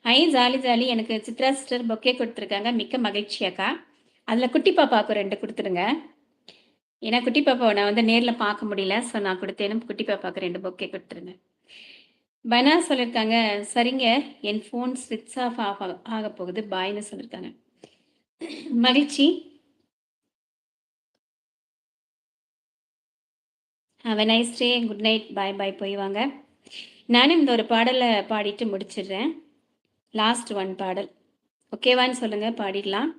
Jolly jolly. எனக்கு Chitra sister bouquet குடுத்துருக்காங்க. மிக்க மகிழ்ச்சி அக்கா. அதுல குட்டி பாப்பாவுக்கு 2 குடுத்துருங்க. ஏன்னா குட்டி பாப்பாவ நான் வந்து நேர்ல பார்க்க முடியல. ஸோ நான் குடுத்தேன்னு குட்டி பாப்பாவுக்கு 2 பொக்கே குடுத்துருங்க. பனா சொல்லியிருக்காங்க, "சரிங்க, என் ஃபோன் ஸ்விட்ச் ஆஃப் ஆகப்போகுது. பாய்ன்னு" சொல்லியிருக்காங்க. மகிழ்ச்சி. Have a nice day. Good night. Bye bye. போய் வாங்க. நானும் இந்த ஒரு பாடல பாடிட்டு முடிச்சிடுறேன். லாஸ்ட் ஒன் பாடல். ஓகேவான்னு சொல்லுங்க, பாடிடலாம்.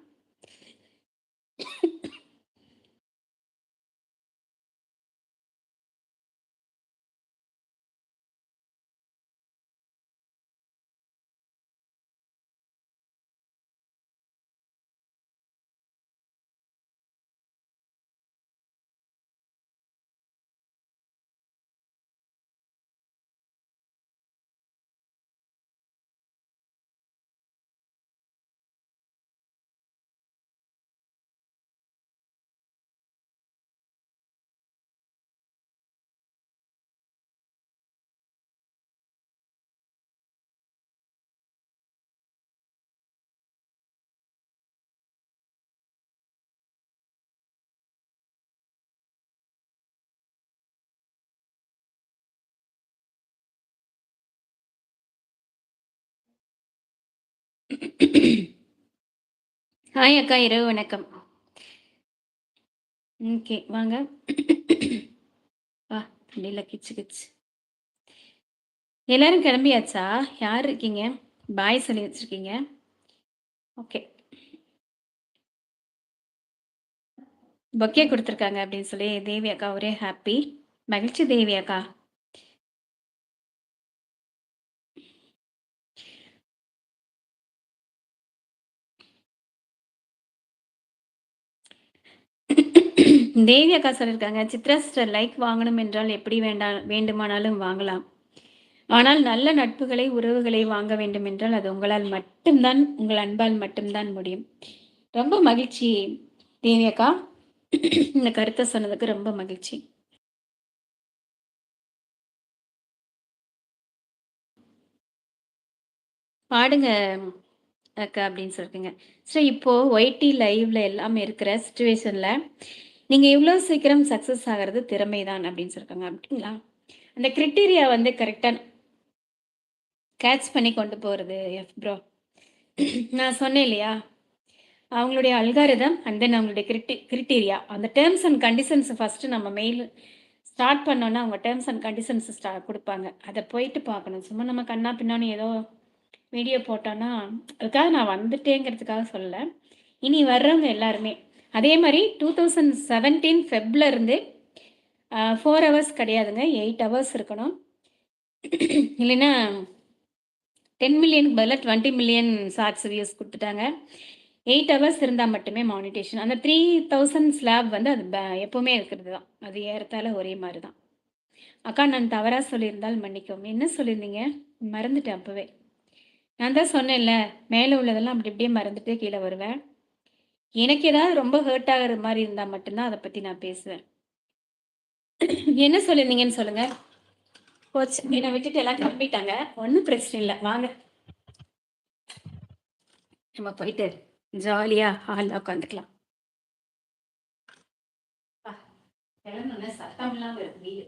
ஹாய் அக்கா, இரவு வணக்கம். ஓகே, வாங்க. தொண்டையில கிச்சு கிச்சு. எல்லாரும் கிளம்பியாச்சா? யார் இருக்கீங்க? பாய் சொல்லி வச்சிருக்கீங்க. ஓகே. பொக்கே குடுத்துருக்காங்க அப்படின்னு சொல்லி தேவி அக்கா ஒரே ஹாப்பி. மகிழ்ச்சி தேவி அக்கா. தேவி அக்கா சொல்லியிருக்காங்க, சித்ரா சிஸ்டர் லைக் வாங்கணும் என்றால் எப்படி வேண்டுமானாலும் வாங்கலாம். ஆனால் நல்ல நட்புகளை, உறவுகளை வாங்க வேண்டும் என்றால் அது உங்களால் மட்டும்தான், உங்கள் அன்பால் மட்டும்தான் முடியும். ரொம்ப மகிழ்ச்சி தேவி அக்கா. இந்த கருத்தை சொன்னதுக்கு ரொம்ப மகிழ்ச்சி. பாடுங்க அக்கா அப்படின்னு சொல்லிருக்கீங்க. சரி, இப்போ ஒய்டி லைவ்ல எல்லாமே இருக்கிற சிச்சுவேஷன்ல நீங்க இவ்வளோ சீக்கிரம் சக்சஸ் ஆகிறது திறமை தான் அப்படின்னு சொல்லிருக்காங்க. அப்படிங்களா? அந்த கிரிட்டீரியா வந்து கரெக்டா கேட்ச் பண்ணி கொண்டு போறது ப்ரோ. நான் சொன்னேன் இல்லையா? அவங்களுடைய அல்காரிதம் அண்ட் தென் அவங்களுடைய கிரிட்டீரியா, அந்த டேர்ம்ஸ் அண்ட் கண்டிஷன்ஸ் ஃபர்ஸ்ட் நம்ம மெயில் ஸ்டார்ட் பண்ணோன்னா அவங்க டேர்ம்ஸ் அண்ட் கண்டிஷன்ஸ் குடுப்பாங்க. அத போயிட்டு பார்க்கணும். சும்மா நம்ம கன்னா பின்னான்னு ஏதோ வீடியோ போட்டோன்னா, அதுக்காக நான் வந்துட்டேங்கிறதுக்காக சொல்லல. இனி வர்றவங்க எல்லாருமே. அதே மாரி 2017 ஃபெப்ல இருந்து 4 ஹவர்ஸ் கிடையாதுங்க. 8 ஹவர்ஸ் இருக்கணும். இல்லைன்னா 10 மில்லியனுக்கு பதிலா 20 மில்லியன் ஷார்ட்ஸ் வியூஸ் குடுத்துட்டாங்க. 8 ஹவர்ஸ் இருந்தா மட்டுமே மானிட்டேஷன். அந்த 3000 ஸ்லாப் வந்து அது எப்பவுமே இருக்கிறது தான். அது ஏறத்தாழ ஒரே மாரி தான். அக்கா, நான் தவறா சொல்லியிருந்தால் மன்னிக்கவும். என்ன சொல்லியிருந்தீங்க? மறந்துட்டேன் அப்பவே. நான் தான் சொன்னேன்ல, மேல உள்ளதெல்லாம் அப்படி அப்படியே மறந்துட்டு கீழ வருவேன். எனக்கு ஏதாவது ரொம்ப ஹர்ட் ஆகுற மாரி இருந்தா மட்டும் தான் அத பத்தி நான் பேசுவேன். என்ன சொல்லியிருந்தீங்கன்னு சொல்லுங்க? போச்சு. என்ன விட்டுட்டு எல்லாம் கிளம்பிட்டாங்க. ஒண்ணும் பிரச்சனை இல்ல. வாங்க. நம்ம போயிட்டு ஜாலியா ஹால்ல உட்காந்துக்கலாம். கிளம்புன சத்தம் இல்லாம இருக்கு வீடு.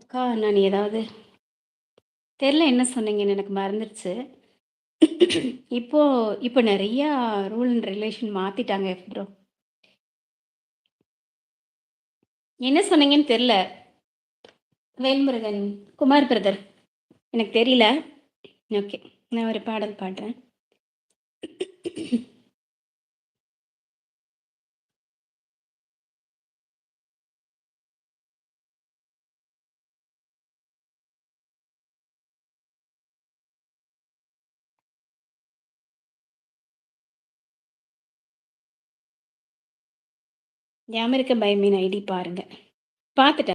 அக்கா, நான் ஏதாவது தெரியல என்ன சொன்னீங்கன்னு எனக்கு மறந்துருச்சு. இப்போ இப்போ நெறையா ரூல் அண்ட் ரெகுலேஷன் மாத்திட்டாங்க ப்ரோ. என்ன சொன்னீங்கன்னு தெரியல. வேல்முருகன், குமார் பிரதர். எனக்கு தெரியல. ஓகே. நான் ஒரு பாடல் பாடுறேன். யாம் இருக்க பை மீன் ஐடி பாருங்க. பார்த்துட்டேன்.